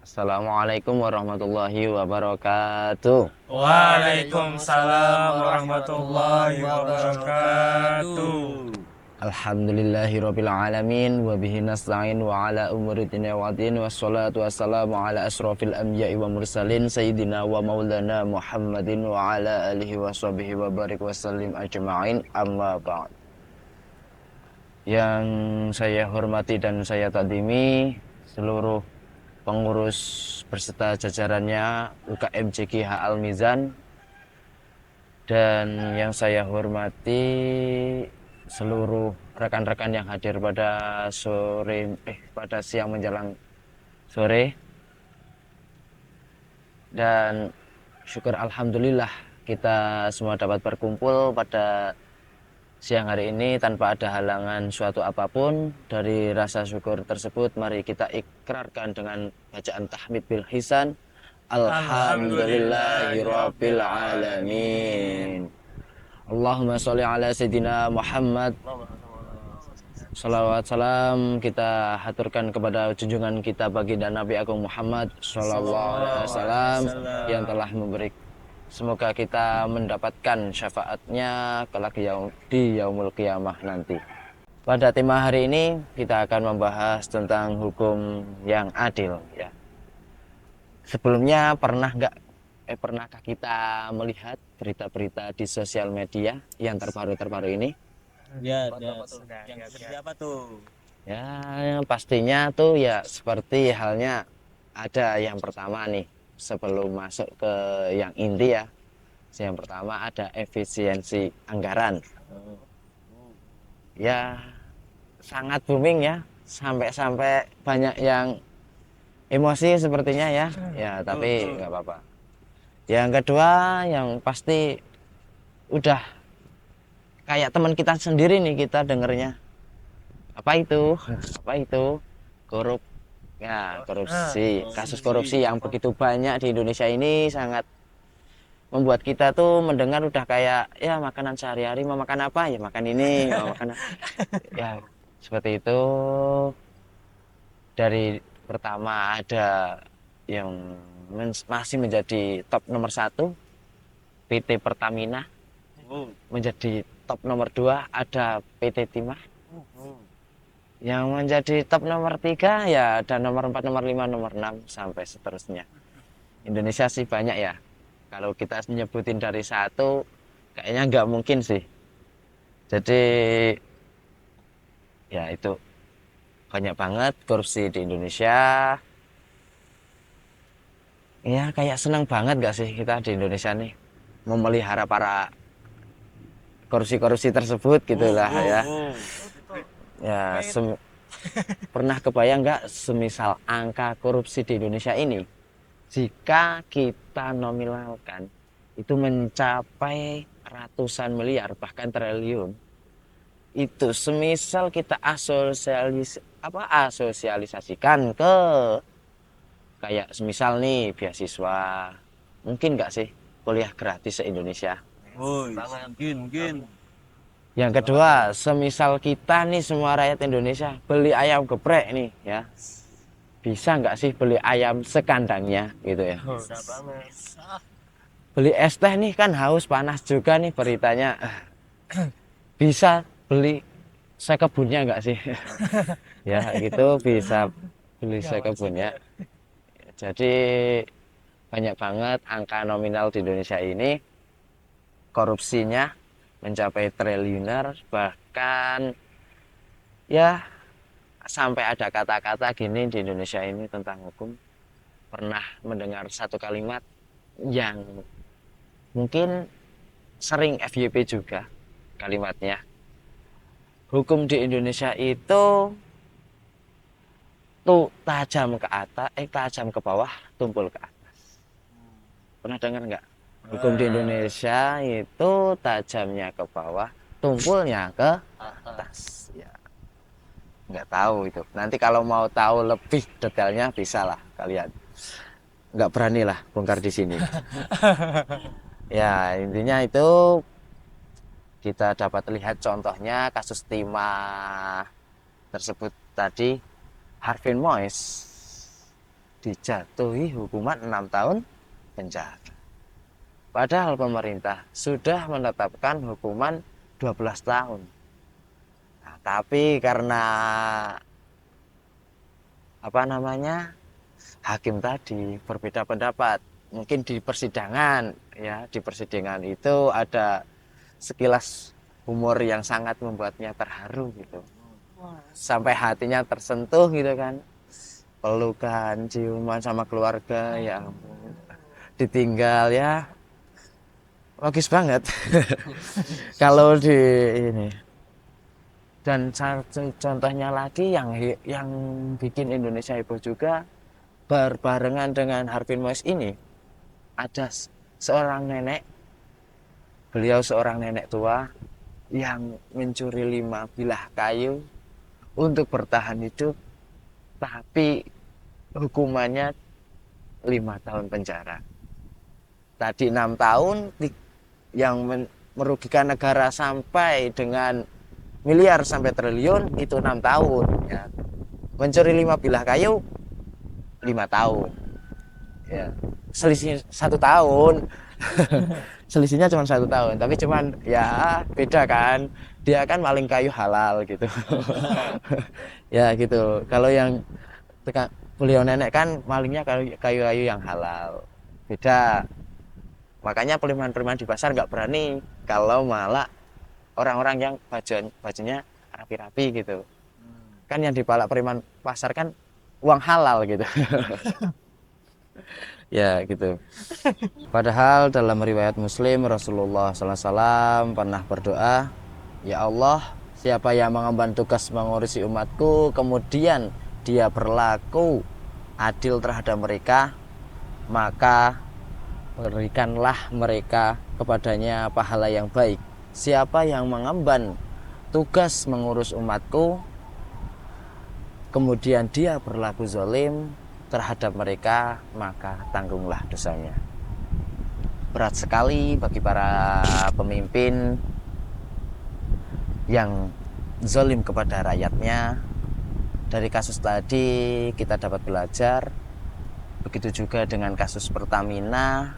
Assalamualaikum warahmatullahi wabarakatuh. Waalaikumsalam warahmatullahi wabarakatuh. Alhamdulillahirabbil alamin wa bihi nasta'in wa ala umuri dunya waddin wassalatu wassalamu ala asrofil anbiya'i wa mursalin sayyidina wa maulana Muhammadin wa ala alihi wa sahbihi wa barik wa sallim ajma'in, amma ba'd. Yang saya hormati dan saya takdimi seluruh pengurus berserta jajarannya UKM JGH Al Mizan, dan yang saya hormati seluruh rekan-rekan yang hadir pada pada siang menjelang sore. Dan syukur alhamdulillah kita semua dapat berkumpul pada siang hari ini tanpa ada halangan suatu apapun. Dari rasa syukur tersebut, mari kita ikrarkan dengan bacaan tahmid bil hisan. Alhamdulillahirabbil alamin. Allahumma sholli ala sayyidina Muhammad. Salawat salam kita haturkan kepada junjungan kita baginda Nabi Agung Muhammad sallallahu alaihi wasallam yang telah memberi. Semoga kita mendapatkan syafaatnya kelak di yaumul qiyamah nanti. Pada tema hari ini kita akan membahas tentang hukum yang adil, ya. Sebelumnya pernahkah kita melihat berita-berita di sosial media yang terbaru ini? Ya, yang seperti apa tuh? Ya, yang pastinya tuh ya seperti halnya ada yang pertama nih, sebelum masuk ke yang inti ya. Yang pertama ada efisiensi anggaran. Ya, sangat booming ya, sampai banyak yang emosi sepertinya ya. Ya, tapi nggak apa-apa. Yang kedua yang pasti udah kayak teman kita sendiri nih, kita dengernya. Apa itu? Korupsi. Kasus korupsi yang begitu banyak di Indonesia ini sangat membuat kita tuh mendengar udah kayak ya makanan sehari-hari. Mau makan apa ya makan ini, mau makan ya seperti itu. Dari pertama ada yang masih menjadi top nomor 1 PT Pertamina, menjadi top nomor 2 ada PT Timah, yang menjadi top nomor 3 ya ada nomor 4, nomor 5, nomor 6 sampai seterusnya. Indonesia sih banyak ya, kalau kita nyebutin dari 1 kayaknya nggak mungkin sih. Jadi ya itu banyak banget korupsi di Indonesia. Ya kayak senang banget gak sih kita di Indonesia nih memelihara para korupsi tersebut gitulah ya. Ya pernah kebayang nggak semisal angka korupsi di Indonesia ini jika kita nominalkan itu mencapai ratusan miliar bahkan triliun, itu semisal kita asosialisasikan ke kayak semisal nih beasiswa, mungkin nggak sih kuliah gratis se-Indonesia? Mungkin. Yang kedua, semisal kita nih semua rakyat Indonesia beli ayam geprek nih ya, bisa nggak sih beli ayam sekandangnya gitu ya? Bisa banget. Beli es teh nih kan haus panas juga nih beritanya, bisa beli sekebunnya nggak sih? Ya gitu, bisa beli sekebunnya. Jadi banyak banget angka nominal di Indonesia ini, korupsinya mencapai triliuner, bahkan ya sampai ada kata-kata gini di Indonesia ini tentang hukum. Pernah mendengar satu kalimat yang mungkin sering FYP juga kalimatnya. Hukum di Indonesia itu tuh tajam ke atas, tajam ke bawah, tumpul ke atas. Pernah dengar nggak? Hukum di Indonesia itu tajamnya ke bawah, tumpulnya ke atas. Ya, nggak tahu itu. Nanti kalau mau tahu lebih detailnya bisa lah kalian. Nggak berani lah bongkar di sini. Ya, intinya itu kita dapat lihat contohnya kasus timah tersebut tadi. Harvey Mois dijatuhi hukuman 6 tahun penjara. Padahal pemerintah sudah menetapkan hukuman 12 tahun. Nah, tapi karena hakim tadi berbeda pendapat. Mungkin di persidangan itu ada sekilas humor yang sangat membuatnya terharu gitu. Sampai hatinya tersentuh gitu kan. Pelukan, ciuman sama keluarga, ya ampun. Ditinggal ya. Logis banget. Kalau di ini. Dan contohnya lagi yang bikin Indonesia heboh juga, berbarengan dengan Harvey Mois ini ada seorang nenek. Beliau seorang nenek tua yang mencuri 5 bilah kayu untuk bertahan hidup, tapi hukumannya 5 tahun penjara. Tadi 6 tahun yang merugikan negara sampai dengan miliar sampai triliun, itu 6 tahun ya. Mencuri 5 bilah kayu 5 tahun ya, selisih 1 tahun. Selisihnya cuma 1 tahun, tapi cuman ya beda kan, dia kan maling kayu halal gitu. Ya gitu. Kalau yang beliau nenek kan malingnya kayu-kayu yang halal, beda. Makanya preman-preman di pasar nggak berani kalau malah orang-orang yang bajunya rapi-rapi gitu. Kan yang dipalak preman pasar kan uang halal gitu. Ya gitu. Padahal dalam riwayat Muslim, Rasulullah SAW pernah berdoa, ya Allah, siapa yang mengemban tugas mengurusi umatku, kemudian dia berlaku adil terhadap mereka, maka berikanlah mereka kepadanya pahala yang baik. Siapa yang mengemban tugas mengurus umatku, kemudian dia berlaku zalim terhadap mereka, maka tanggunglah dosanya. Berat sekali bagi para pemimpin yang zalim kepada rakyatnya. Dari kasus tadi kita dapat belajar. Begitu juga dengan kasus Pertamina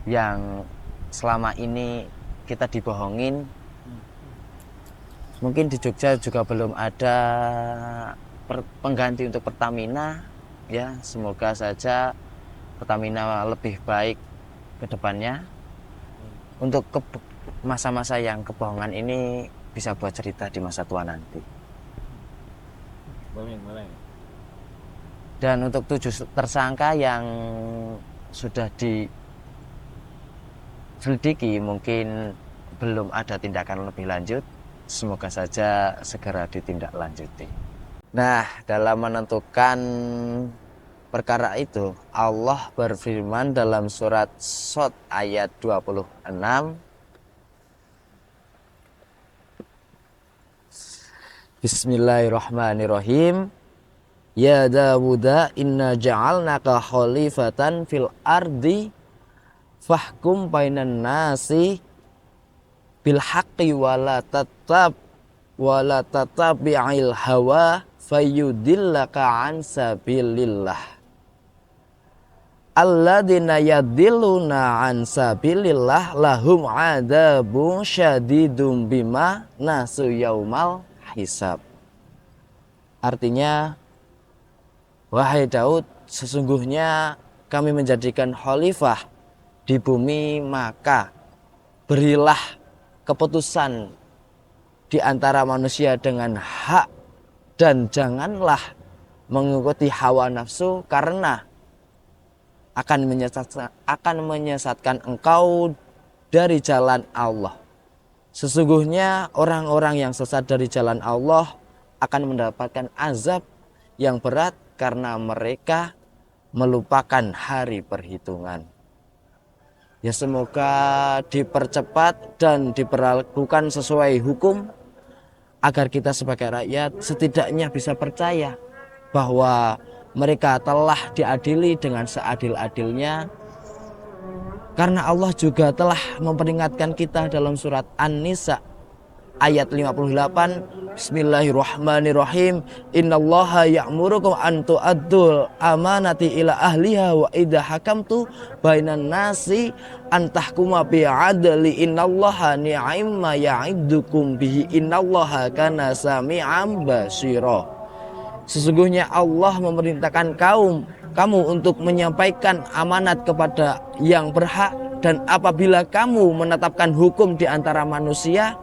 yang selama ini kita dibohongin. Mungkin di Jogja juga belum ada pengganti untuk Pertamina. Ya, semoga saja Pertamina lebih baik ke depannya. Untuk masa-masa yang kebohongan ini bisa buat cerita di masa tua nanti. Boleh. Dan untuk 7 tersangka yang sudah diselidiki, mungkin belum ada tindakan lebih lanjut. Semoga saja segera ditindaklanjuti. Nah, dalam menentukan perkara itu, Allah berfirman dalam surat Shad ayat 26. Bismillahirrahmanirrahim. Ya Dawuda inna ja'alnaka khalifatan fil ardi fahkum bainan nasi bil haqqi wala tatabi'il hawa fayudillaka an sabilillah. Alladzina yadilluna an sabilillah lahum adzabun syadidum bima nasu yaumal hisab. Artinya, wahai Daud, sesungguhnya kami menjadikan khalifah di bumi, maka berilah keputusan di antara manusia dengan hak, dan janganlah mengikuti hawa nafsu, karena akan menyesatkan engkau dari jalan Allah. Sesungguhnya orang-orang yang sesat dari jalan Allah akan mendapatkan azab yang berat karena mereka melupakan hari perhitungan. Ya, semoga dipercepat dan diperlakukan sesuai hukum, agar kita sebagai rakyat setidaknya bisa percaya bahwa mereka telah diadili dengan seadil-adilnya Karena Allah juga telah memperingatkan kita dalam surat An-Nisa ayat 58, Bismillahirrahmanirrahim, innallaha ya'murukum an tu'addul amanati ila ahliha wa idza hakamtu bainan nasi an tahkuma bi adli innallaha ni'imma ya'idukum bihi innallaha kana sami'an basira. Sesungguhnya Allah memerintahkan kamu untuk menyampaikan amanat kepada yang berhak, dan apabila kamu menetapkan hukum di antara manusia,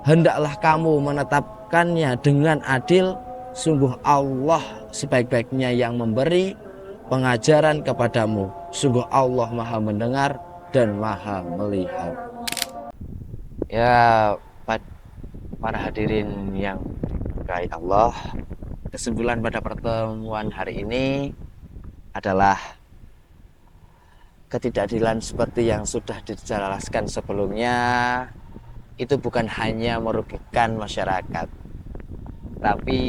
hendaklah kamu menetapkannya dengan adil. Sungguh Allah sebaik-baiknya yang memberi pengajaran kepadamu. Sungguh Allah Maha mendengar dan Maha melihat. Ya, para hadirin yang diberkahi Allah, kesimpulan pada pertemuan hari ini adalah ketidakadilan seperti yang sudah dijelaskan sebelumnya itu bukan hanya merugikan masyarakat, tapi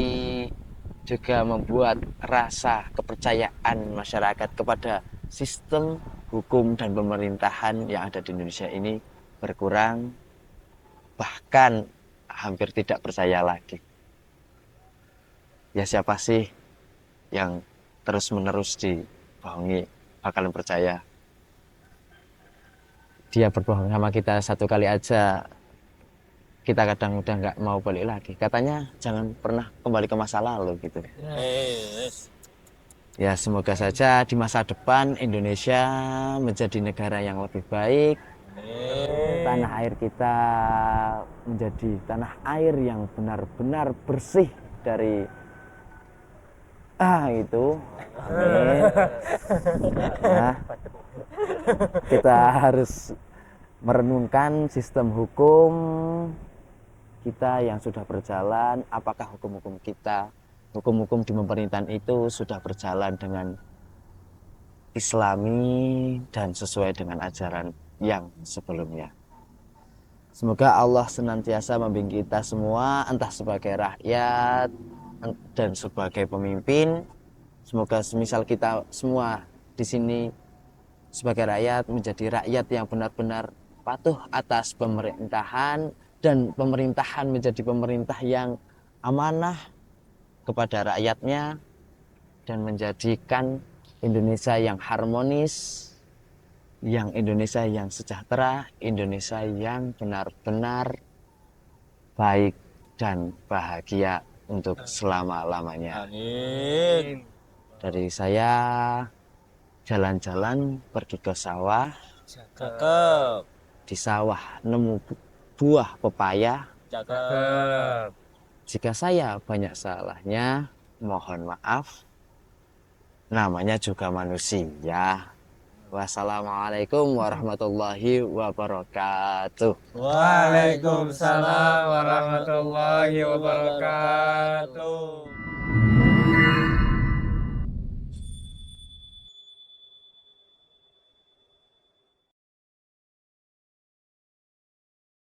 juga membuat rasa kepercayaan masyarakat kepada sistem hukum dan pemerintahan yang ada di Indonesia ini berkurang, bahkan hampir tidak percaya lagi. Ya, siapa sih yang terus-menerus dibohongi bakalan percaya? Dia berbohong sama kita satu kali aja, kita kadang udah nggak mau balik lagi. Katanya jangan pernah kembali ke masa lalu gitu. Ya, semoga saja di masa depan Indonesia menjadi negara yang lebih baik. Tanah air kita menjadi tanah air yang benar-benar bersih dari itu. Amin. Nah, kita harus merenungkan sistem hukum kita yang sudah berjalan. Apakah hukum-hukum di pemerintahan itu sudah berjalan dengan Islami dan sesuai dengan ajaran yang sebelumnya. Semoga Allah senantiasa membimbing kita semua, entah sebagai rakyat dan sebagai pemimpin. Semoga semisal kita semua di sini sebagai rakyat menjadi rakyat yang benar-benar patuh atas pemerintahan, dan pemerintahan menjadi pemerintah yang amanah kepada rakyatnya, dan menjadikan Indonesia yang harmonis, yang Indonesia yang sejahtera, Indonesia yang benar-benar baik dan bahagia untuk selama-lamanya. Amin. Dari saya, jalan-jalan pergi ke sawah. Cakep. Di sawah nemu buah pepaya. Cakep. Jika saya banyak salahnya, mohon maaf. Namanya juga manusia. Wassalamualaikum warahmatullahi wabarakatuh. Waalaikumsalam warahmatullahi wabarakatuh.